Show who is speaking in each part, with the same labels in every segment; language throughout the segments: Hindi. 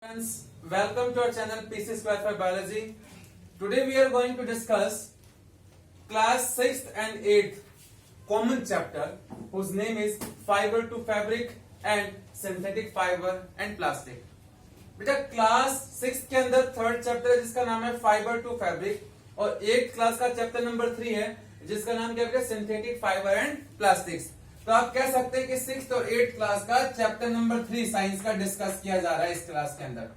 Speaker 1: Friends, welcome to our channel PC Square for Biology. Today we are going to discuss class 6th and 8th common chapter whose name is Fiber to Fabric and Synthetic Fiber and Plastic. बेटा क्लास 6th के अंदर थर्ड चैप्टर है जिसका नाम है फाइबर टू फैब्रिक और 8th क्लास का चैप्टर नंबर 3 है जिसका नाम क्या है सिंथेटिक फाइबर एंड प्लास्टिक्स। तो आप कह सकते हैं कि 6th और 8th क्लास का चैप्टर नंबर 3 साइंस का डिस्कस किया जा रहा है इस क्लास के अंदर।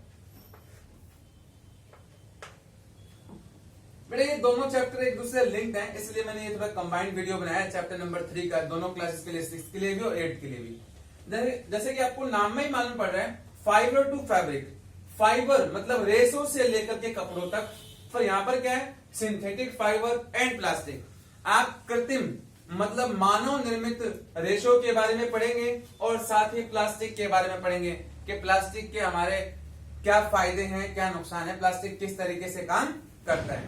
Speaker 1: बेटा ये दोनों चैप्टर एक दूसरे लिंक्ड हैं, इसलिए मैंने ये थोड़ा कंबाइंड वीडियो बनाया है चैप्टर नंबर 3 का, दोनों क्लासेस के लिए, 6th के लिए भी और 8th के लिए भी। जैसे कि आपको नाम में ही मालूम पड़ रहा है फाइबर टू फैब्रिक, फाइबर मतलब रेशों से लेकर के कपड़ों तक, फिर यहाँ पर क्या है सिंथेटिक फाइबर एंड प्लास्टिक। आप कृत्रिम मतलब मानव निर्मित रेशों के बारे में पढ़ेंगे और साथ ही प्लास्टिक के बारे में पढ़ेंगे कि प्लास्टिक के हमारे क्या फायदे हैं, क्या नुकसान है, प्लास्टिक किस तरीके से काम करता है।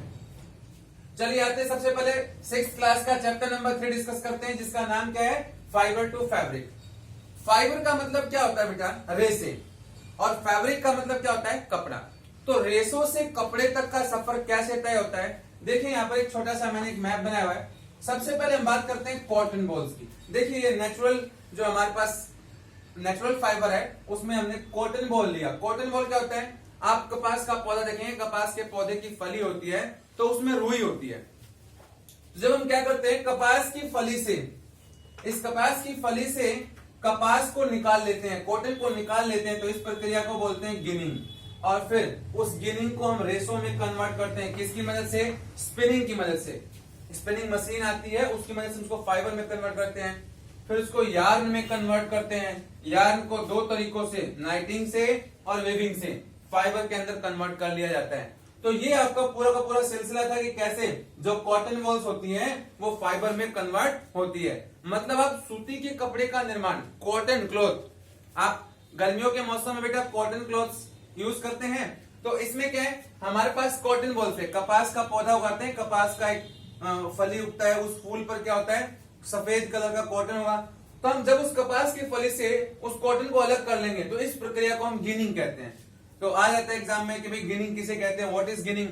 Speaker 1: चलिए आते हैं सबसे पहले 6th क्लास का चैप्टर नंबर 3 डिस्कस करते हैं जिसका नाम क्या है फाइबर टू फैब्रिक। फाइबर का मतलब क्या होता है बेटा रेसे, और फैब्रिक का मतलब क्या होता है कपड़ा। तो रेशों से कपड़े तक का सफर कैसे तय होता है, देखिए यहाँ पर एक छोटा सा मैंने एक मैप बनाया हुआ है। सबसे पहले हम बात करते हैं कॉटन बॉल्स की। देखिए ये नेचुरल जो हमारे पास नेचुरल फाइबर है उसमें हमने कॉटन बॉल लिया। कॉटन बॉल क्या होता है, आप कपास का पौधा देखेंगे, कपास के पौधे की फली होती है तो उसमें रुई होती है। जब हम क्या करते हैं कपास की फली से, इस कपास की फली से कपास को निकाल लेते हैं, कॉटन को निकाल लेते हैं, तो इस प्रक्रिया को बोलते हैं गिनिंग। और फिर उस गिनिंग को हम रेशों में कन्वर्ट करते हैं, किसकी मदद से, स्पिनिंग की मदद से। स्पिनिंग मशीन आती है उसकी मदद से उसको फाइबर में कन्वर्ट करते हैं, फिर उसको यार्न में कन्वर्ट करते हैं। यार्न को दो तरीकों से, नाइटिंग से और वेविंग से फाइबर के अंदर कन्वर्ट कर लिया जाता है। तो ये आपका पूरा का पूरा सिलसिला था कि कैसे जो कॉटन वॉल्स होती हैं वो फाइबर में कन्वर्ट होती है। मतलब आप सूती के कपड़े का निर्माण, कॉटन क्लॉथ, आप गर्मियों के मौसम में बेटा कॉटन क्लॉथ्स यूज करते हैं। तो इसमें क्या है हमारे पास कॉटन बॉल से कपास का पौधा उगाते हैं, कपास का एक फली उगता है, उस फूल पर क्या होता है सफेद कलर का कॉटन होगा। तो हम जब उस कपास की फली से उस कॉटन को अलग कर लेंगे तो इस प्रक्रिया को हम गिनिंग कहते हैं। तो आ जाता है एग्जाम में कि भाई गिनिंग किसे कहते हैं, what is ginning.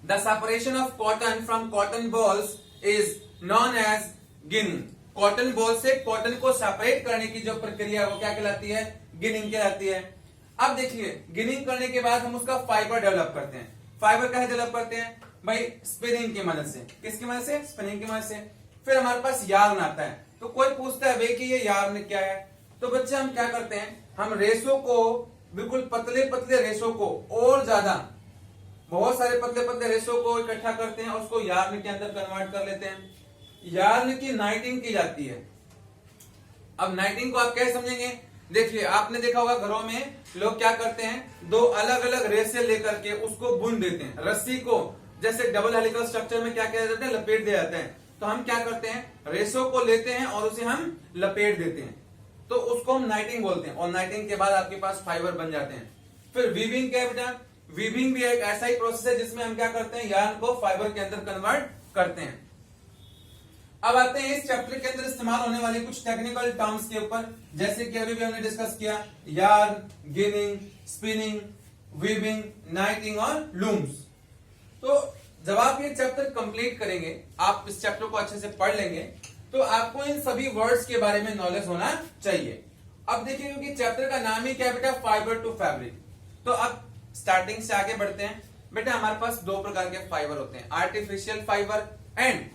Speaker 1: The separation of cotton from cotton balls is known as ginning. Cotton ball से कॉटन को सेपरेट करने की जो प्रक्रिया है वो क्या कहलाती है, गिनिंग कहलाती है। अब देखिए गिनिंग करने के बाद हम उसका फाइबर डेवलप करते हैं। फाइबर कैसे डेवलप करते हैं भाई, स्पिनिंग की मदद से। किसकी मदद से, स्पिनिंग की मदद से। फिर हमारे पास यार्न आता है। तो कोई पूछता है भाई कि ये यार्न क्या है, तो बच्चे हम क्या करते हैं, हम रेशों को बिल्कुल पतले पतले रेशों को और ज्यादा बहुत सारे पतले पतले रेशों को इकट्ठा करते हैं और उसको यार्न के अंदर कन्वर्ट कर लेते हैं। यार्न की नाइटिंग की जाती है। अब नाइटिंग को आप कैसे समझेंगे, देखिए आपने देखा होगा घरों में लोग क्या करते हैं, दो अलग अलग रेशे लेकर के उसको बुन देते हैं। रस्सी को जैसे डबल हेलिकल स्ट्रक्चर में क्या किया जाता है, लपेट दिया जाता है। तो हम क्या करते हैं, रेशों को लेते हैं और उसे हम लपेट देते हैं, तो उसको हम नाइटिंग बोलते हैं। और नाइटिंग के बाद आपके पास फाइबर बन जाते हैं। फिर वीविंग क्या है बेटा, वीविंग भी एक ऐसा ही प्रोसेस है जिसमें हम क्या करते हैं, यार्न को फाइबर के अंदर कन्वर्ट करते हैं। अब आते हैं इस चैप्टर के अंदर इस्तेमाल होने वाली कुछ टेक्निकल टर्म्स के ऊपर, जैसे कि अभी भी हमने डिस्कस किया यार्न, गिनिंग, स्पिनिंग, वीविंग, नाइटिंग और लूम्स। तो जब आप ये चैप्टर कंप्लीट करेंगे, आप इस चैप्टर को अच्छे से पढ़ लेंगे, तो आपको इन सभी वर्ड्स के बारे में नॉलेज होना चाहिए। अब देखिए क्योंकि चैप्टर का नाम ही क्या है बेटा, फाइबर टू फैब्रिक। तो अब स्टार्टिंग से आगे बढ़ते हैं। बेटा हमारे पास दो प्रकार के फाइबर होते हैं, artificial fibre and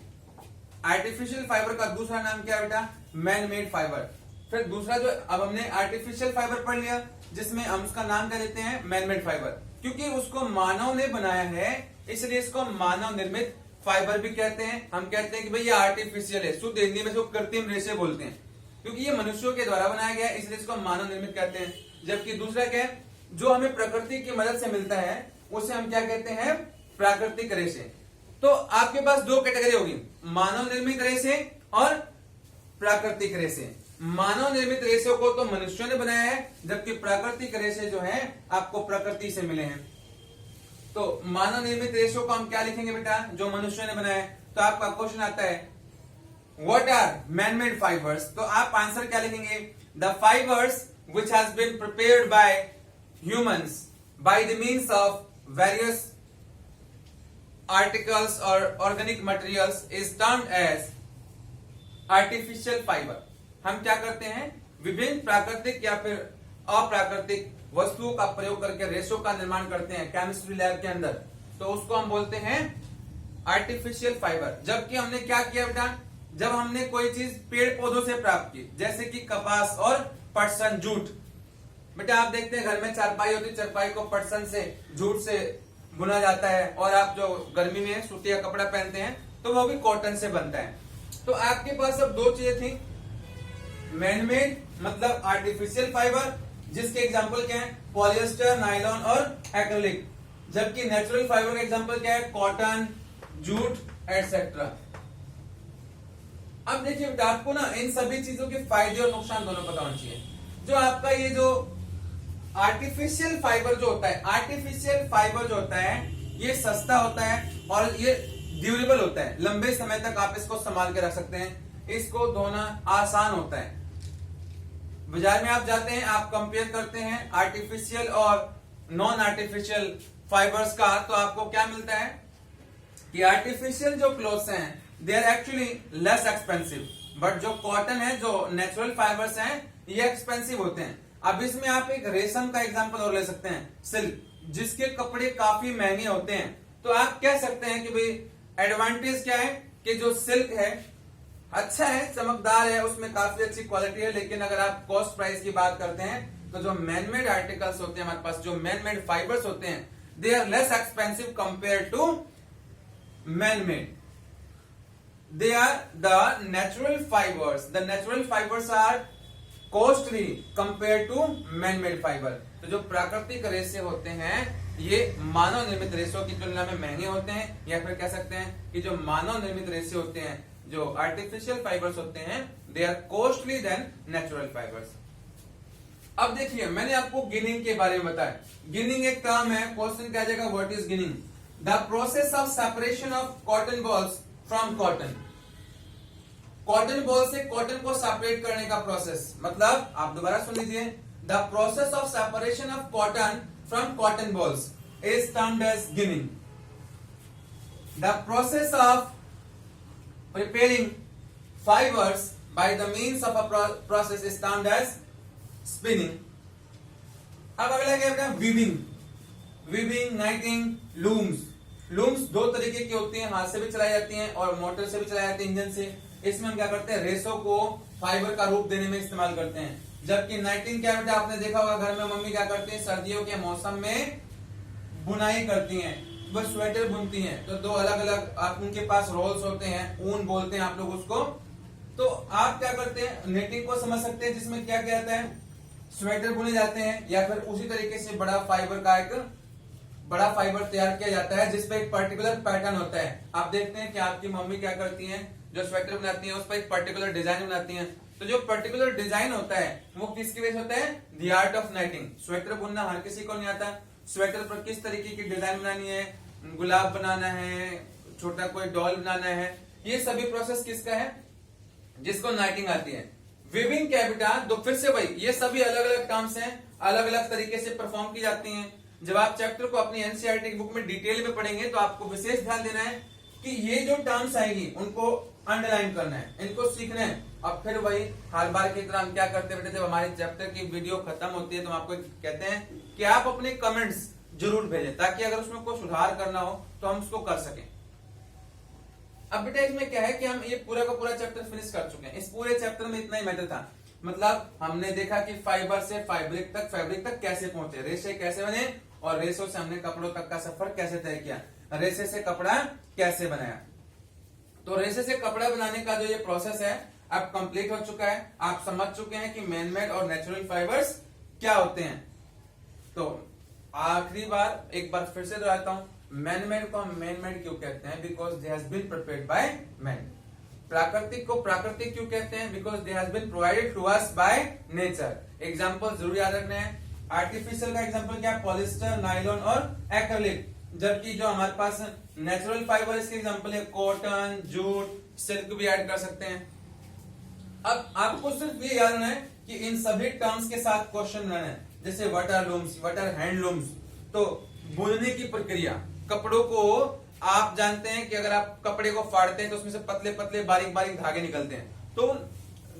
Speaker 1: artificial fibre का दूसरा नाम क्या है बेटा, मैन मेड फाइबर। फिर दूसरा जो अब हमने आर्टिफिशियल फाइबर पढ़ लिया जिसमें हम उसका नाम क्या देते हैं, मैन मेड फाइबर। क्योंकि उसको मानव ने बनाया है इसलिए इसको मानव निर्मित फाइबर भी कहते हैं। हम कहते हैं कि भाई ये आर्टिफिशियल है, शुद्ध हिंदी में इसको कृत्रिम रेशे बोलते हैं, क्योंकि ये मनुष्यों के द्वारा बनाया गया है इसलिए इसको मानव निर्मित कहते हैं। जबकि दूसरा क्या है, जो हमें प्रकृति की मदद से मिलता है उसे हम क्या कहते हैं, प्राकृतिक रेशे। तो आपके पास दो कैटेगरी होगी, मानव निर्मित रेशे और प्राकृतिक रेशे। मानव निर्मित रेशों को तो मनुष्यों ने बनाया है, जबकि प्राकृतिक रेशे जो है आपको प्रकृति से मिले हैं। तो मानव निर्मित रेशों को हम क्या लिखेंगे बेटा, जो मनुष्यों ने बनाया है। तो आपका क्वेश्चन आता है what are man made fibres, तो आप आंसर क्या लिखेंगे, the fibres which has been prepared by humans by the means of various articles or organic materials is termed as artificial fiber। हम क्या करते हैं, विभिन्न प्राकृतिक या फिर अप्राकृतिक वस्तुओं का प्रयोग करके रेशों का निर्माण करते हैं केमिस्ट्री लैब के अंदर, तो उसको हम बोलते हैं आर्टिफिशियल फाइबर। जबकि हमने क्या किया बेटा, जब हमने कोई चीज पेड़ पौधों से प्राप्त की, जैसे कि कपास और पटसन, जूट। बेटा आप देखते हैं घर में चारपाई होती है, चारपाई को पटसन से, जूट से बुना जाता है, और आप जो गर्मी में सूती का कपड़ा पहनते हैं तो वो भी कॉटन से बनता है। तो आपके पास अब दो चीजें थी, मैनमेड मतलब आर्टिफिशियल फाइबर, जिसके एग्जांपल क्या है, पॉलिएस्टर, नायलॉन और एक्रिलिक। जबकि नेचुरल फाइबर का एग्जांपल क्या है, कॉटन, जूट एटसेट्रा। अब देखिए बेटा, आपको ना इन सभी चीजों के फायदे और नुकसान दोनों पता होना चाहिए। जो आपका ये जो आर्टिफिशियल फाइबर जो होता है, आर्टिफिशियल फाइबर जो होता है ये सस्ता होता है और ये ड्यूरेबल होता है, लंबे समय तक आप इसको संभाल के रख सकते हैं, इसको धोना आसान होता है। बाजार में आप जाते हैं, आप कंपेयर करते हैं आर्टिफिशियल और नॉन आर्टिफिशियल फाइबर्स का, तो आपको क्या मिलता है कि आर्टिफिशियल जो क्लोथ्स हैं they are actually less expensive, but जो कॉटन है, जो नेचुरल फाइबर्स हैं, ये एक्सपेंसिव होते हैं। अब इसमें आप एक रेशम का एग्जांपल और ले सकते हैं, सिल्क, जिसके कपड़े काफी महंगे होते हैं। तो आप कह सकते हैं कि भाई एडवांटेज क्या है कि जो सिल्क है अच्छा है, चमकदार है, उसमें काफी अच्छी क्वालिटी है, लेकिन अगर आप कॉस्ट प्राइस की बात करते हैं तो जो मैनमेड आर्टिकल्स होते हैं हमारे पास, जो मैनमेड फाइबर्स होते हैं, they are less expensive compare to manmade. They are the natural fibers. The natural fibers are costly compared to man-made fiber. तो जो प्राकृतिक रेशे होते हैं ये मानव निर्मित रेशों की तुलना में महंगे होते हैं, या फिर कह सकते हैं कि जो मानव निर्मित रेशे होते हैं, जो आर्टिफिशियल फाइबर्स होते हैं, they are costly than natural fibres. अब देखिए, मैंने आपको गिनिंग के बारे में बताया। गिनिंग एक टर्म है, क्वेश्चन क्या आ जाएगा, what is ginning? The process of separation of cotton balls from cotton. Cotton ball से कॉटन को सेपरेट करने का प्रोसेस, मतलब आप दोबारा सुन लीजिए, the process of separation of cotton from cotton balls is termed as ginning. The process of preparing fibres by the means of a process is termed as spinning. अब अगला क्या है, weaving. Weaving, knitting, looms. Looms दो तरीके की होती हैं, हाथ से भी चलाई जाती हैं और मोटर से भी चलाई जाती है, इंजन से। इसमें हम क्या करते हैं, रेशों को फाइबर का रूप देने में इस्तेमाल करते हैं। जबकि नाइटिंग क्या बेटा, आपने देखा होगा घर में मम्मी क्या करती हैं, सर्दियों के मौसम में बुनाई करती हैं, वह स्वेटर बुनती हैं। तो दो अलग अलग आप उनके पास रोल्स होते हैं, ऊन बोलते हैं आप लोग उसको। तो आप क्या करते हैं, नेटिंग को समझ सकते हैं, जिसमें क्या क्या आता है, स्वेटर बुने जाते हैं, या फिर उसी तरीके से बड़ा फाइबर का एक बड़ा फाइबर तैयार किया जाता है जिसपे एक पर्टिकुलर पैटर्न होता है। आप देखते हैं कि आपकी मम्मी क्या करती हैं, जो स्वेटर बनाती हैं उस पर एक पर्टिकुलर डिजाइन बनाती हैं। तो जो पर्टिकुलर डिजाइन होता है वो किसकी वजह से होता है, द आर्ट ऑफ नाइटिंग। स्वेटर बुनना हर किसी को नहीं आता, स्वेटर पर किस तरीके की डिजाइन बनानी है, गुलाब बनाना है, छोटा कोई डॉल बनाना है, ये सभी प्रोसेस किसका है, जिसको नाइटिंग आती है। वीविंग क्या बेटा, तो फिर से भाई ये सभी अलग अलग टर्म्स हैं, अलग अलग तरीके से परफॉर्म की जाती हैं। जब आप चैप्टर को अपनी एनसीईआरटी की बुक में डिटेल में पढ़ेंगे तो आपको विशेष ध्यान देना है कि ये जो टर्म्स आएगी उनको अंडरलाइन करना है, इनको सीखना है। अब फिर वही हर बार की तरह हम क्या करते बेटे, जब हमारे चैप्टर की वीडियो खत्म होती है तो हम आपको कहते हैं कि आप अपने कमेंट्स जरूर भेजें, ताकि अगर उसमें कोई सुधार करना हो तो हम उसको कर सकें। अब बेटा इसमें क्या है कि हम ये पूरा का पूरा चैप्टर फिनिश कर चुके हैं। इस पूरे चैप्टर में इतना ही मैटर था, मतलब हमने देखा कि फाइबर से फैब्रिक तक कैसे पहुंचे, रेशे कैसे बने, और रेशों से हमने कपड़ों तक का सफर कैसे तय किया, रेशे से कपड़ा कैसे बनाया। तो रेशे से कपड़ा बनाने का जो ये प्रोसेस है अब कंप्लीट हो चुका है। आप समझ चुके हैं कि मैनमेड और नेचुरल फाइबर्स क्या होते हैं। तो आखिरी बार एक बार फिर से दोहराता हूं, मैनमेड को हम मैनमेड क्यों कहते हैं, because they has been prepared by man. प्राकृतिक को प्राकृतिक क्यों कहते हैं, because they has been provided to us by nature. Example जरूर याद रखना है। आर्टिफिशियल का एग्जांपल क्या है, पॉलिएस्टर, नायलॉन और एक्रिलिक। जबकि जो हमारे पास नेचुरल फाइबर इसके एग्जांपल है कॉटन, जूट, सिल्क भी ऐड कर सकते हैं। अब आपको सिर्फ ये याद रखना है कि इन सभी टर्म्स के साथ क्वेश्चन बनाना है। जैसे वाटर लूम्स, वाटर हैंडलूम्स। तो बुनने की प्रक्रिया, कपड़ों को आप जानते हैं कि अगर आप कपड़े को फाड़ते हैं तो उसमें से पतले पतले बारीक बारीक धागे निकलते हैं, तो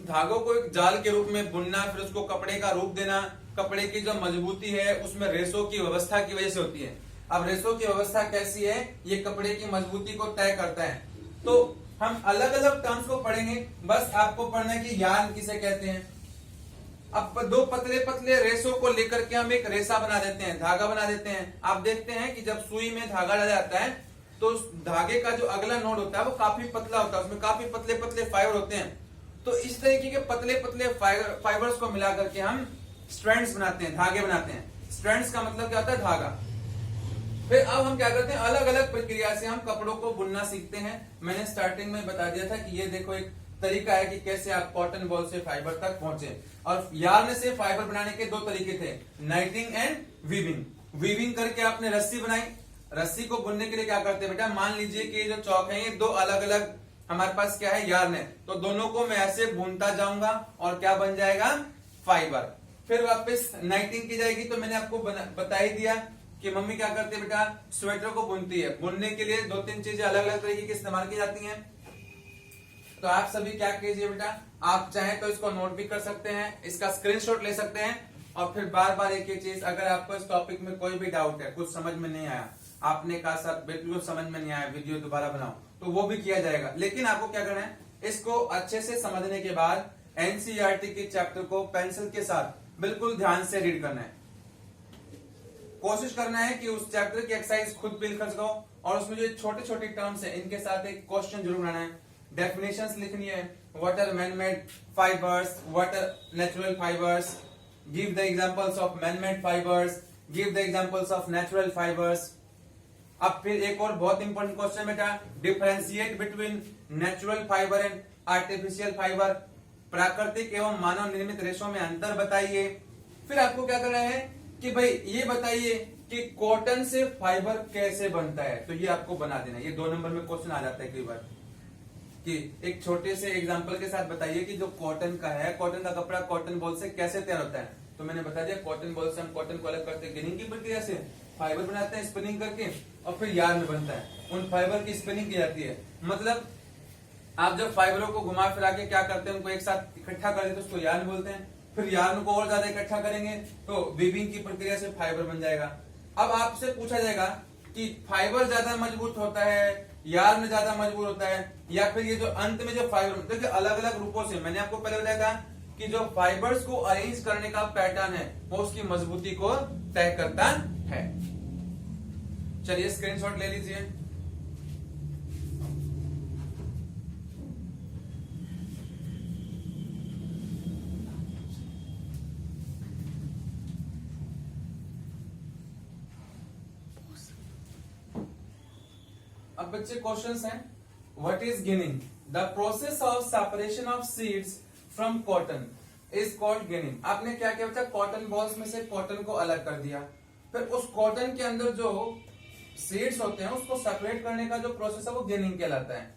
Speaker 1: धागों को एक जाल के रूप में बुनना, फिर उसको कपड़े का रूप देना, कपड़े की जो मजबूती है उसमें रेशों की व्यवस्था की वजह से होती है। अब रेशों की व्यवस्था कैसी है, ये कपड़े की मजबूती को तय करता है। तो हम अलग अलग टर्म्स को पढ़ेंगे, बस आपको पढ़ना है कि यार्न किसे कहते हैं। अब दो पतले पतले रेशों को लेकर के हम एक रेशा बना देते हैं, धागा बना देते हैं। आप देखते हैं कि जब सुई में धागा डाला जाता है तो उस धागे का जो अगला नोड होता है वो काफी पतला होता है, उसमें काफी पतले पतले फाइबर होते हैं। तो इस तरीके के पतले पतले फाइबर्स को मिला करके हम स्ट्रैंड्स बनाते हैं, धागे बनाते हैं। स्ट्रैंड्स का मतलब क्या होता है, धागा। फिर अब हम क्या करते हैं, अलग अलग प्रक्रिया से हम कपड़ों को बुनना सीखते हैं। मैंने स्टार्टिंग में बता दिया था कि ये देखो एक तरीका है कि कैसे आप कॉटन बॉल से फाइबर तक पहुंचे। और यार्न से फाइबर बनाने के दो तरीके थे, नाइटिंग एंड वीविंग। वीविंग करके आपने रस्सी बनाई। रस्सी को बुनने के लिए क्या करते हैं बेटा, मान लीजिए कि जो चौक है ये दो अलग अलग हमारे पास क्या है, यार्न है, तो दोनों को मैं ऐसे बुनता जाऊंगा और क्या बन जाएगा, फाइबर। फिर वापस नाइटिंग की जाएगी। तो मैंने आपको बता ही दिया कि मम्मी क्या करती है बेटा, स्वेटर को बुनती है। बुनने के लिए दो तीन चीजें अलग अलग तरीके की इस्तेमाल की जाती हैं। तो आप सभी क्या कीजिए बेटा, आप चाहें तो इसको नोट भी कर सकते हैं, इसका स्क्रीनशॉट ले सकते हैं, और फिर बार बार एक ही चीज, अगर आपको इस टॉपिक में कोई भी डाउट है, कुछ समझ में नहीं आया, आपने कहा सर बिल्कुल समझ में नहीं आया, वीडियो दोबारा बनाओ, तो वो भी किया जाएगा। लेकिन आपको क्या करना है, इसको अच्छे से समझने के बाद एनसीईआरटी के चैप्टर को पेंसिल के साथ बिल्कुल ध्यान से रीड करना है। कोशिश करना है कि उस चैप्टर की एक्सरसाइज खुद भी लिख सको, और उसमें जो छोटे छोटे टर्म्स है इनके साथ एक क्वेश्चन जरूर बनाना है। डेफिनेशंस लिखनी है, what are man made fibres, what are natural fibres, give the examples of man made fibres, give the examples of natural fibres. अब फिर एक और बहुत इंपॉर्टेंट क्वेश्चन बेटा, differentiate between natural fibre and artificial fibre. प्राकृतिक एवं मानव निर्मित रेशों में अंतर बताइए। फिर आपको क्या करना है कि भाई ये बताइए कि कॉटन से फाइबर कैसे बनता है, तो ये आपको बना देना। ये 2 नंबर में क्वेश्चन आ जाता है कई बार कि एक छोटे से एग्जांपल के साथ बताइए कि जो कॉटन का है, कॉटन का कपड़ा कॉटन बॉल से कैसे तैयार होता है। तो मैंने बता दिया, कॉटन बॉल से हम कॉटन को अलग करते हैं गिनिंग की प्रक्रिया से, फाइबर बनाते हैं स्पिनिंग करके, और फिर यार्न बनता है। उन फाइबर की स्पिनिंग की जाती है। मतलब आप जब फाइबरों को घुमा फिरा के क्या करते हैं, उनको एक साथ इकट्ठा कर देते हैं, उसको यार्न बोलते हैं। फिर यार्न को और ज्यादा इकट्ठा करेंगे तो वीविंग की प्रक्रिया से फाइबर बन जाएगा। अब आपसे पूछा जाएगा कि फाइबर ज्यादा मजबूत होता है, यार्न ज्यादा मजबूत होता है, या फिर ये जो अंत में जो फाइबर, देखिए अलग अलग रूपों से। मैंने आपको पहले बताया था कि जो फाइबर्स को अरेंज करने का पैटर्न है वो उसकी मजबूती को तय करता है। चलिए स्क्रीनशॉट ले लीजिए। अब बच्चे क्वेश्चंस हैं, what is ginning, the process of separation of seeds from cotton is called ginning. आपने क्या किया बच्चा, कॉटन बॉल्स में से कॉटन को अलग कर दिया, फिर उस कॉटन के अंदर जो सीड्स होते हैं उसको सेपरेट करने का जो प्रोसेस है वो गिनिंग कहलाता है।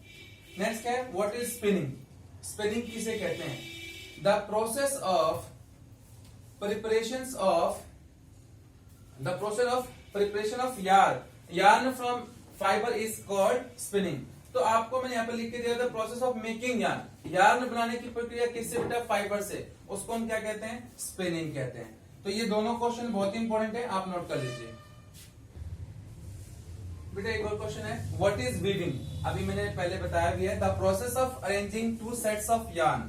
Speaker 1: नेक्स्ट क्या है, व्हाट इज स्पिनिंग, स्पिनिंग किसे कहते हैं, the process of preparation of yarn from fibre is called spinning. तो आपको मैंने यहाँ पे लिख के दिया था, प्रोसेस ऑफ मेकिंग यार्न बनाने की प्रक्रिया किससे बेटा, फाइबर से, उसको हम क्या कहते हैं, स्पिनिंग कहते हैं। तो ये दोनों क्वेश्चन बहुत इंपॉर्टेंट है, आप नोट कर लीजिए बेटा। एक और क्वेश्चन है, व्हाट इज वीविंग। अभी मैंने पहले बताया भी है, the process of arranging 2 sets of yarn.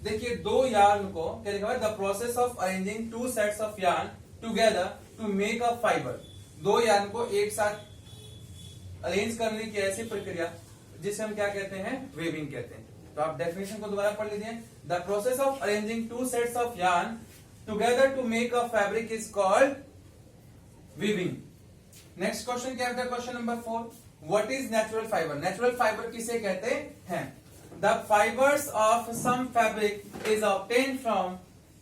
Speaker 1: देखिए दो यार्न को क्या लिखा है, the process of arranging 2 sets of yarn together to make a fibre. दो यार्न को एक साथ अरेंज करने की ऐसी प्रक्रिया जिसे हम क्या कहते हैं, वेविंग कहते हैं। तो आप डेफिनेशन को दोबारा पढ़ लीजिए, the process of arranging 2 sets of yarn together to make a fabric is called weaving. Next question क्या है, question number 4, what is natural fibre. Natural fibre किसे कहते हैं, the fibres of some fabric is obtained from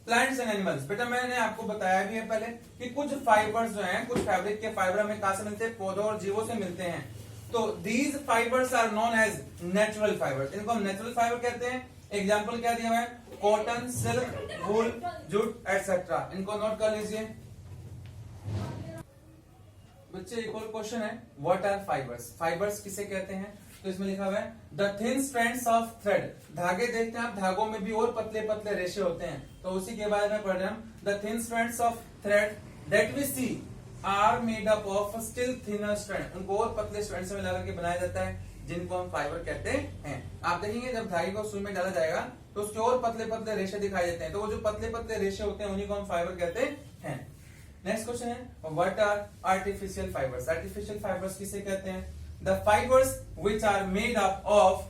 Speaker 1: plants and animals. बेटा मैंने आपको बताया भी है पहले कि कुछ फाइबर्स जो हैं, कुछ फैब्रिक के फाइबर हमें कहां से मिलते हैं, पौधों और जीवों से मिलते हैं। तो these fibres are known as natural fibres, इनको हम नेचुरल फाइबर कहते हैं। एग्जाम्पल क्या दिया हुआ है, कॉटन, सिल्क, वूल, जूट एटसेट्रा। इनको नोट कर लीजिए बच्चे। एक और क्वेश्चन है, व्हाट आर फाइबर्स? फाइबर्स किसे कहते हैं? तो इसमें लिखा हुआ है the thin strands of thread. धागे देखते हैं आप, धागों में भी और पतले पतले रेशे होते हैं, तो उसी के बारे में पढ़ रहे हैं हम। The thin strands of thread that we see are made up of still thinner strand. उनको और पतले स्ट्रैंड से मिला करके बनाया जाता है, जिनको हम फाइबर कहते हैं। आप देखेंगे जब धागे को सुई में डाला जाएगा तो उसके और पतले पतले रेशे दिखाई देते हैं, तो वो जो पतले पतले रेशे होते हैं उन्हीं को हम फाइबर कहते हैं। नेक्स्ट क्वेश्चन है, what are artificial fibres? Artificial fibres किसे कहते हैं? The fibres which are made up of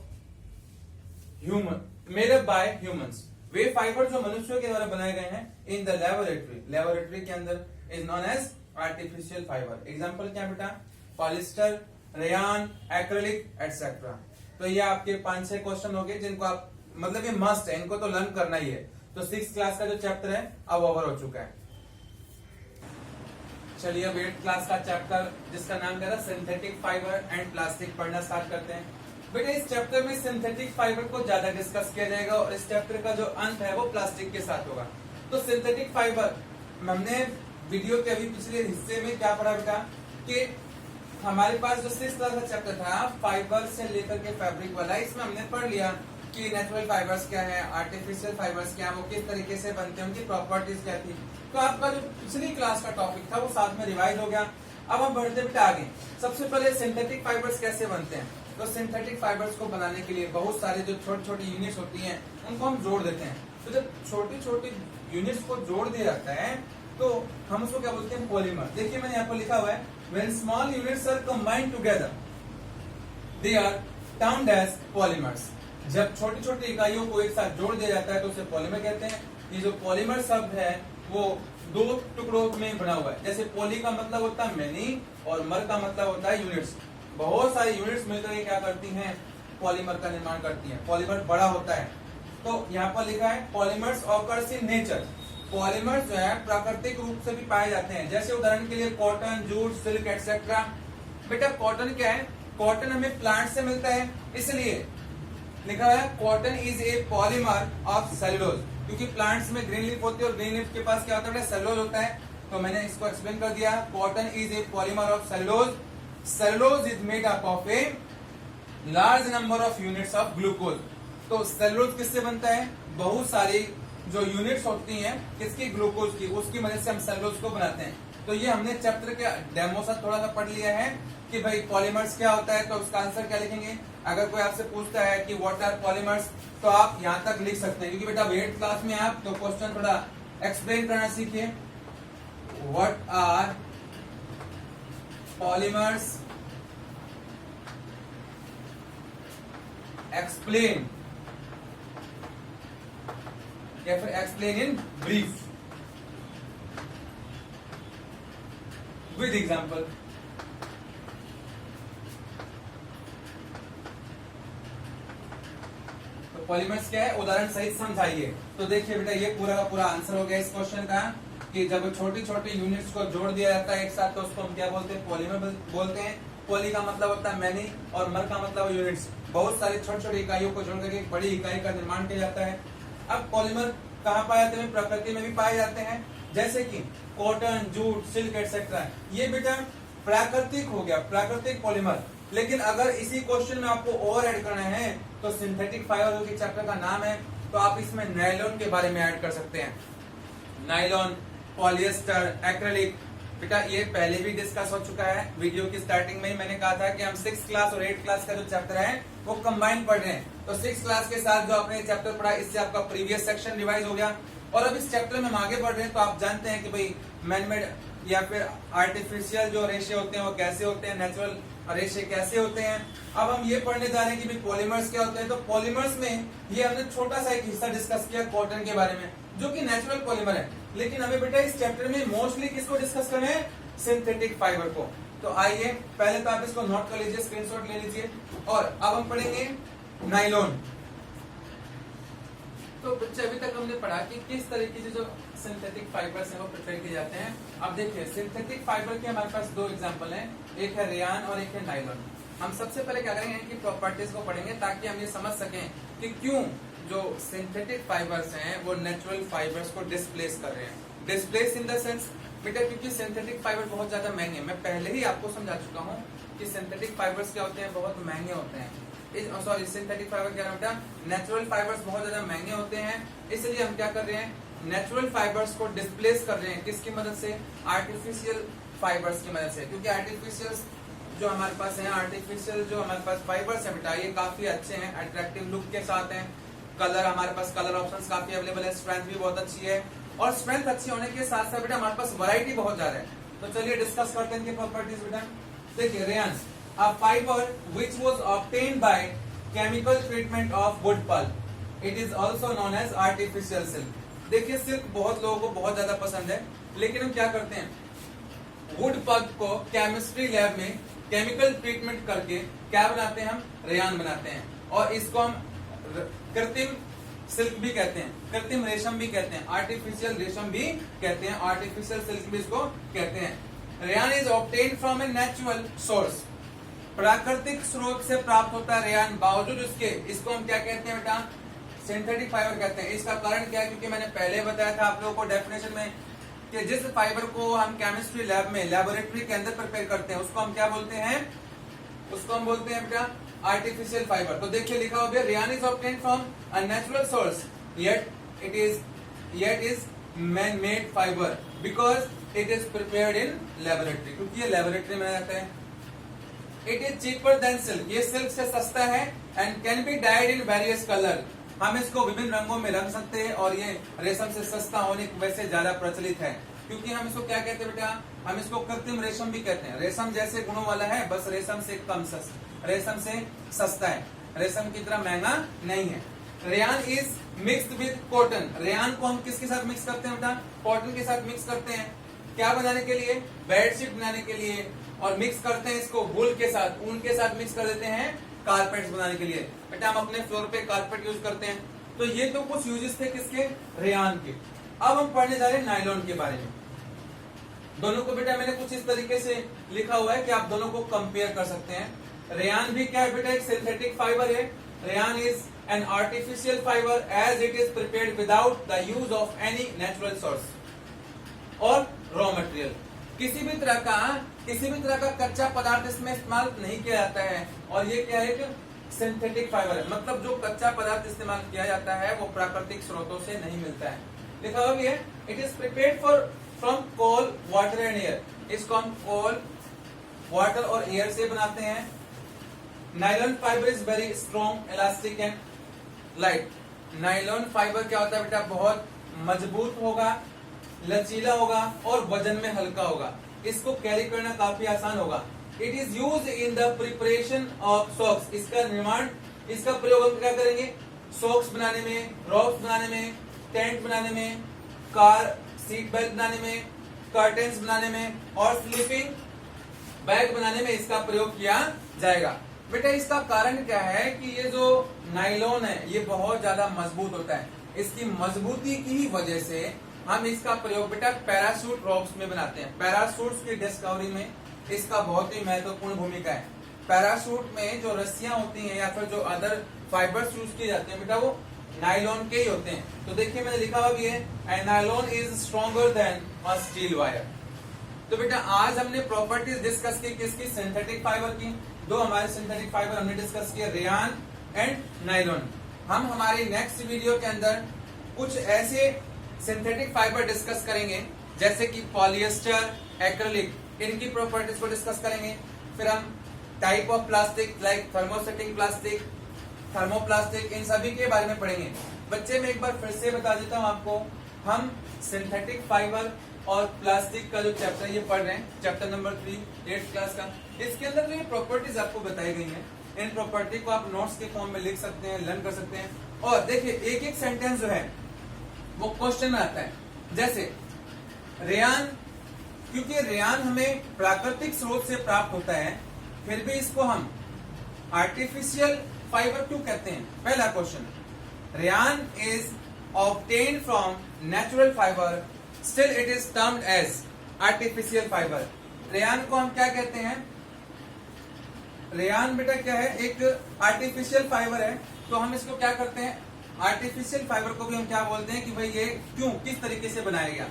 Speaker 1: human, made up by humans. वे फाइबर जो मनुष्यों के द्वारा बनाए गए हैं इन द लेबोरेटरी, लेबोरेटरी के अंदर, is known as artificial fibre. Example क्या बेटा, पॉलिस्टर, रेयान, एक्रेलिक एटसेट्रा। तो ये आपके 5-6 क्वेश्चन हो गए जिनको आप, मतलब ये मस्ट है, इनको तो लर्न करना ही है। तो 6th क्लास का जो चैप्टर है अब ओवर हो चुका है। चलिए अब 8th क्लास का चैप्टर जिसका नाम क्या था, सिंथेटिक फाइबर एंड प्लास्टिक, पढ़ना स्टार्ट करते हैं। बेटा इस चैप्टर में सिंथेटिक फाइबर को ज्यादा डिस्कस किया जाएगा और इस चैप्टर का जो अंत है वो प्लास्टिक के साथ होगा। तो सिंथेटिक फाइबर, हमने वीडियो के अभी पिछले हिस्से में क्या पढ़ा बेटा, कि हमारे पास जो 6th क्लास का चैप्टर था फाइबर से लेकर के फैब्रिक वाला, इसमें हमने पढ़ लिया कि नेचुरल फाइबर्स क्या है, आर्टिफिशियल फाइबर्स क्या है, वो किस तरीके से बनते हैं, उनकी प्रॉपर्टीज क्या थी। तो आपका जो पिछली क्लास का टॉपिक था वो साथ में रिवाइज हो गया। अब हम बढ़ते बेटा आगे। सबसे पहले सिंथेटिक फाइबर्स कैसे बनते हैं? तो सिंथेटिक फाइबर्स को बनाने के लिए बहुत सारे जो छोटी छोटी यूनिट्स होती हैं उनको हम जोड़ देते हैं। तो जब छोटी छोटी यूनिट्स को जोड़ दिया जाता है तो हम उसको क्या बोलते हैं, पॉलीमर। देखिए मैंने यहाँ पर लिखा हुआ है, when small units are combined together they are termed as polymers। जब छोटी छोटी इकाइयों को एक साथ जोड़ दिया जाता है तो उसे पॉलीमर कहते हैं। ये जो पॉलीमर शब्द है वो 2 टुकड़ों में बना हुआ है। जैसे पॉली का मतलब होता है मेनी और मर का मतलब होता है यूनिट्स। बहुत सारी यूनिट्स मिलकर क्या करती हैं, पॉलीमर का निर्माण करती हैं। पॉलीमर बड़ा होता है। तो यहाँ पर लिखा है polymers occurs in nature. Polymers जो है प्राकृतिक रूप से भी पाए जाते हैं। जैसे उदाहरण के लिए कॉटन, जूट, सिल्क एटसेट्रा। बेटा कॉटन क्या है, कॉटन हमें प्लांट से मिलता है, इसलिए लिखा है cotton is a polymer of cellulose. क्योंकि प्लांट्स में ग्रीन लीफ होती है और ग्रीन लीफ के पास क्या होता है, सेलुलोज होता है। तो मैंने इसको एक्सप्लेन कर दिया, cotton is a polymer of cellulose. Cellulose is made up of a large number of units of glucose. तो सेलुलोज किससे बनता है, बहुत सारी जो यूनिट्स होती हैं किसकी, ग्लूकोज की, उसकी मदद से हम सेलुलोज को बनाते हैं। तो ये हमने चैप्टर के डेमो साथ थोड़ा सा पढ़ लिया है कि भाई पॉलीमर्स क्या होता है। तो उसका आंसर क्या लिखेंगे, अगर कोई आपसे पूछता है कि व्हाट आर पॉलीमर्स, तो आप यहाँ तक लिख सकते हैं। क्योंकि बेटा 8th क्लास में आप तो क्वेश्चन थोड़ा एक्सप्लेन करना सीखिए। व्हाट आर पॉलीमर्स, एक्सप्लेन, या फिर explain in brief with example. तो पॉलीमर्स क्या है, उदाहरण सहित समझाइए। तो देखिए बेटा ये पूरा का पूरा आंसर हो गया इस क्वेश्चन का, कि जब छोटी छोटी यूनिट्स को जोड़ दिया जाता है एक साथ तो उसको हम क्या बोलते हैं, पॉलीमर बोलते हैं। पॉली का मतलब होता है मैनी और मर का मतलब यूनिट्स। बहुत सारी छोटी छोटी इकाइयों को जोड़ करके एक बड़ी इकाई का निर्माण किया जाता है। अब पॉलीमर कहाँ पाए जाते हैं, प्रकृति में भी पाए जाते हैं। जैसे कि कॉटन, जूट, सिल्क एटसेट्रा। ये बेटा प्राकृतिक हो गया, प्राकृतिक पॉलीमर। लेकिन अगर इसी क्वेश्चन में आपको और ऐड करना है तो सिंथेटिक फाइबर जो कि चैप्टर का नाम है, तो आप इसमें नायलॉन के बारे में ऐड कर सकते हैं। Nylon, polyester, acrylic. बेटा ये पहले भी डिस्कस हो चुका है। वीडियो की स्टार्टिंग में ही मैंने कहा था कि हम 6th क्लास और 8th क्लास का जो चैप्टर है वो कंबाइन पढ़ रहे हैं। तो 6th क्लास के साथ जो आपने चैप्टर पढ़ा, इससे आपका प्रीवियस सेक्शन रिवाइज हो गया। और अब इस चैप्टर में हम आगे बढ़ रहे हैं, तो आप जानते हैं कि भाई मैनमेड या फिर आर्टिफिशियल जो रेशे होते हैं वो कैसे होते हैं, नेचुरल रेशे कैसे होते हैं। अब हम ये पढ़ने जा रहे हैं कि भाई पॉलीमर्स क्या होते हैं। तो पॉलीमर्स में ये हमने छोटा सा एक हिस्सा डिस्कस किया कॉटन के बारे में, जो कि नेचुरल पॉलीमर है। लेकिन हमें बेटा इस चैप्टर में मोस्टली किसको डिस्कस करना है, सिंथेटिक फाइबर को। तो आइए पहले तो आप इसको नोट कर लीजिए, स्क्रीनशॉट ले लीजिए। और अब हम पढ़ेंगे नायलॉन। तो बच्चे अभी तक हमने पढ़ा कि किस तरीके से जो सिंथेटिक फाइबर्स हैं वो प्रिपेयर किए जाते हैं। अब देखिए सिंथेटिक फाइबर के हमारे पास 2 एग्जांपल हैं, एक है रेयान और एक है नायलॉन। हम सबसे पहले क्या करेंगे कि प्रॉपर्टीज को पढ़ेंगे ताकि हम ये समझ सकें कि क्यों जो सिंथेटिक फाइबर्स हैं वो नेचुरल फाइबर्स को डिस्प्लेस कर रहे हैं। डिस्प्लेस इन द सेंस बेटा, क्योंकि सिंथेटिक फाइबर बहुत ज्यादा महंगे हैं। मैं पहले ही आपको समझा चुका हूँ कि सिंथेटिक फाइबर्स क्या होते हैं, बहुत महंगे होते हैं। सॉरी, सिंथेटिक फाइबर क्या बेटा, नेचुरल फाइबर्स बहुत ज्यादा महंगे होते हैं। इसलिए हम क्या कर रहे हैं, नेचुरल फाइबर्स को डिस्प्लेस कर रहे हैं। किसकी मदद से, आर्टिफिशियल फाइबर्स की मदद से। क्योंकि आर्टिफिशियल जो हमारे पास है, आर्टिफिशियल जो हमारे पास फाइबर्स है बेटा, ये काफी अच्छे हैं, अट्रैक्टिव लुक के साथ हैं। कलर, हमारे पास कलर ऑप्शंस काफी अवेलेबल है, स्ट्रेंथ भी बहुत अच्छी है। और स्ट्रेंथ अच्छी होने के साथ साथ बेटा हमारे पास वैरायटी बहुत ज्यादा है। तो चलिए डिस्कस करते हैं इनकी प्रॉपर्टीज बेटा। देखिए, rayon, a fibre which was obtained by chemical treatment of wood pulp, it is also known as artificial silk. देखिए, सिल्क बहुत लोगों को बहुत ज्यादा पसंद है, लेकिन हम क्या करते हैं, वुड पल्प को केमिस्ट्री लैब में केमिकल ट्रीटमेंट करके क्या बनाते हैं, हम रेयन बनाते हैं। और इसको हम कृत्रिम सिल्क भी कहते हैं, कृत्रिम रेशम भी कहते हैं, आर्टिफिशियल रेशम भी कहते हैं, आर्टिफिशियल सिल्क भी इसको कहते हैं। Rayon is obtained from a natural source, प्राकृतिक स्रोत से प्राप्त होता है रेयन। बावजूद इसके, इसको हम क्या कहते हैं बेटा, सिंथेटिक फाइबर कहते हैं। इसका कारण क्या है, क्योंकि मैंने पहले बताया था आप लोगों को डेफिनेशन में कि जिस फाइबर को हम केमिस्ट्री लैब में, लेबोरेटरी के अंदर प्रिपेयर करते हैं, उसको हम क्या बोलते हैं, उसको हम बोलते हैं बेटा आर्टिफिशियल फाइबर। तो देखिए लिखा हो गया, rayon is obtained from a natural source yet is man made fiber because it is prepared in laboratory, क्योंकि ये लेबोरेटरी में रहता है। It is cheaper than silk, ये सिल्क से सस्ता है। and can be dyed in various color, हम इसको विभिन्न रंगों में रंग सकते हैं। और ये रेशम से सस्ता होने की वजह से ज्यादा प्रचलित है, क्योंकि हम इसको क्या कहते हैं बेटा, हम इसको कृत्रिम रेशम भी कहते हैं। रेशम जैसे गुणों वाला है, बस रेशम से कम रेशम से सस्ता है, रेशम की तरह महंगा नहीं है। Rayon is mixed with cotton, rayon को हम किसके साथ मिक्स करते हैं बेटा, कॉटन के साथ मिक्स करते हैं। क्या बनाने के लिए, बेडशीट बनाने के लिए। और मिक्स करते हैं इसको वूल के साथ, ऊन के साथ मिक्स कर देते हैं कारपेट्स बनाने के लिए। बेटा हम अपने फ्लोर पे कारपेट यूज करते हैं। तो ये तो कुछ यूजेस थे किसके, रेयन के। अब हम पढ़ने जा रहे हैं नायलॉन के बारे में। दोनों को बेटा मैंने कुछ इस तरीके से लिखा हुआ है कि आप दोनों को कंपेयर कर सकते हैं। रेयन भी क्या है बेटा, एक सिंथेटिक फाइबर है। Rayon is an artificial fibre as it is prepared without the use of any natural source or raw material. किसी भी तरह का कच्चा पदार्थ इसमें इस्तेमाल नहीं किया जाता है। और ये क्या है, एक सिंथेटिक फाइबर है, मतलब जो कच्चा पदार्थ इस्तेमाल किया जाता है वो प्राकृतिक स्रोतों से नहीं मिलता है। लिखा हुआ भी है, it is prepared from coal, water and air. इसको हम कोल, वाटर और एयर से बनाते हैं। Nylon fibre is very strong, elastic and light. Nylon fibre क्या होता है बेटा, बहुत मजबूत होगा, लचीला होगा और वजन में हल्का होगा। इसको कैरी करना काफी आसान होगा। It is use in the preparation of socks, इसका निर्माण, इसका प्रयोग हम क्या करेंगे, सॉक्स बनाने में, रॉक्स बनाने में, टेंट बनाने में, कार सीट बेल्ट बनाने में, कर्टेन्स बनाने में और स्लीपिंग बैग बनाने में इसका प्रयोग किया जाएगा। बेटा इसका कारण क्या है कि ये जो नायलॉन है ये बहुत ज्यादा मजबूत होता है। इसकी मजबूती की ही वजह से हम इसका प्रयोग बेटा पैराशूट रॉक्स में बनाते हैं। पैराशूट्स की डिस्कवरी में इसका बहुत ही महत्वपूर्ण भूमिका है। पैराशूट में जो रस्सियां होती हैं या फिर जो अदर फाइबर्स यूज किए जाते हैं बेटा वो नायलॉन के ही होते हैं। तो देखिए मैंने लिखा हुआ भी है, and nylon is stronger than a steel wire. तो बेटा आज हमने प्रॉपर्टीज डिस्कस की किसकी, सिंथेटिक फाइबर की। दो हमारे सिंथेटिक फाइबर हमने डिस्कस किए, रेयन एंड नायलॉन। हम हमारी नेक्स्ट वीडियो के अंदर कुछ ऐसे सिंथेटिक फाइबर डिस्कस करेंगे जैसे कि पॉलिएस्टर, एक्रिलिक, इनकी प्रॉपर्टीज को डिस्कस करेंगे। फिर हम type of plastic like thermosetting plastic, thermoplastic, इन सभी के बारे में पढ़ेंगे। बच्चे मैं एक बार फिर से बता देता हूँ आपको, हम सिंथेटिक फाइबर और प्लास्टिक का जो चैप्टर ये पढ़ रहे हैं, चैप्टर नंबर 3 8th क्लास का। इसके अंदर जो ये प्रॉपर्टीज आपको बताई गई हैं, इन प्रॉपर्टी को आप नोट्स के फॉर्म में लिख सकते हैं, लर्न कर सकते हैं। और देखिए एक एक सेंटेंस जो है वो क्वेश्चन में आता है। जैसे रेयन, क्योंकि रेयन हमें प्राकृतिक स्रोत से प्राप्त होता है, फिर भी इसको हम आर्टिफिशियल फाइबर क्यों कहते हैं। पहला question, rayon is obtained from natural fibre, still it is termed as artificial fibre. Rayon को हम क्या कहते हैं, रेयन बेटा क्या है, एक आर्टिफिशियल फाइबर है। तो हम इसको क्या करते हैं, आर्टिफिशियल फाइबर को भी हम क्या बोलते हैं कि भाई ये क्यों, किस तरीके से बनाया गया।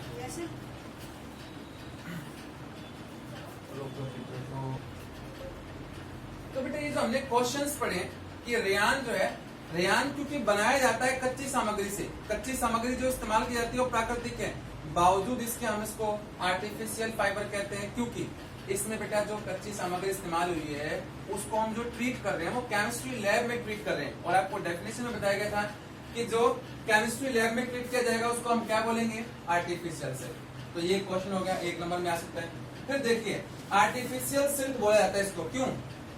Speaker 1: तो बेटा ये जो हमने क्वेश्चंस पढ़े कि रेयान जो है, रेयान क्योंकि बनाया जाता है कच्ची सामग्री से, कच्ची सामग्री जो इस्तेमाल की जाती है वो प्राकृतिक है, बावजूद इसके हम इसको आर्टिफिशियल फाइबर कहते हैं क्योंकि इसमें बेटा जो कच्ची सामग्री इस्तेमाल हुई है उसको हम जो ट्रीट कर रहे हैं वो केमिस्ट्री लैब में ट्रीट कर रहे हैं। और आपको डेफिनेशन में बताया गया था कि जो केमिस्ट्री लैब में ट्रीट किया जाएगा उसको हम क्या बोलेंगे, आर्टिफिशियल सिल्क। तो ये क्वेश्चन हो गया, 1 नंबर में आ सकता है। फिर देखिए आर्टिफिशियल सिल्क बोला जाता है इसको, क्यों,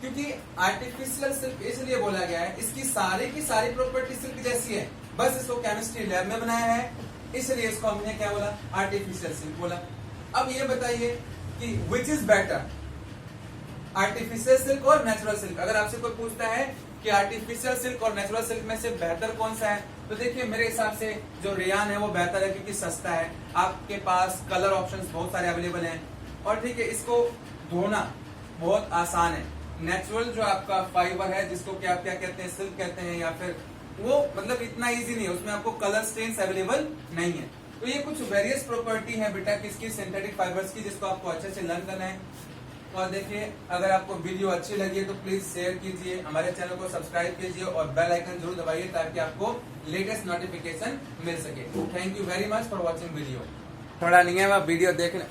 Speaker 1: क्योंकि आर्टिफिशियल सिल्क इसलिए बोला गया है इसकी सारी की सारी प्रॉपर्टी सिल्क जैसी है, बस इसको केमिस्ट्री लैब में बनाया है, इसलिए इसको हमने क्या बोला, आर्टिफिशियल सिल्क बोला। अब ये बताइए कि which is better, artificial silk और नेचुरल सिल्क। अगर आपसे कोई पूछता है कि आर्टिफिशियल सिल्क और नेचुरल सिल्क में से बेहतर कौन सा है, तो देखिए मेरे हिसाब से जो रेयान है वो बेहतर है क्योंकि सस्ता है, आपके पास कलर ऑप्शंस बहुत सारे अवेलेबल हैं और ठीक है इसको धोना बहुत आसान है। नेचुरल जो आपका फाइबर है जिसको क्या क्या कहते हैं, सिल्क कहते हैं, या फिर वो मतलब इतना इजी नहीं है, उसमें आपको कलर स्टेन्स अवेलेबल नहीं है। तो ये कुछ वेरियस प्रॉपर्टी है बेटा किसकी, सिंथेटिक फाइबर्स की, जिसको आपको अच्छे से लर्न करना है। और देखिए अगर आपको वीडियो अच्छी लगी है तो प्लीज शेयर कीजिए, हमारे चैनल को सब्सक्राइब कीजिए और बेल आइकन जरूर दबाइए ताकि आपको लेटेस्ट नोटिफिकेशन मिल सके। Thank you very much for watching video. थोड़ा नहीं है वीडियो देखना।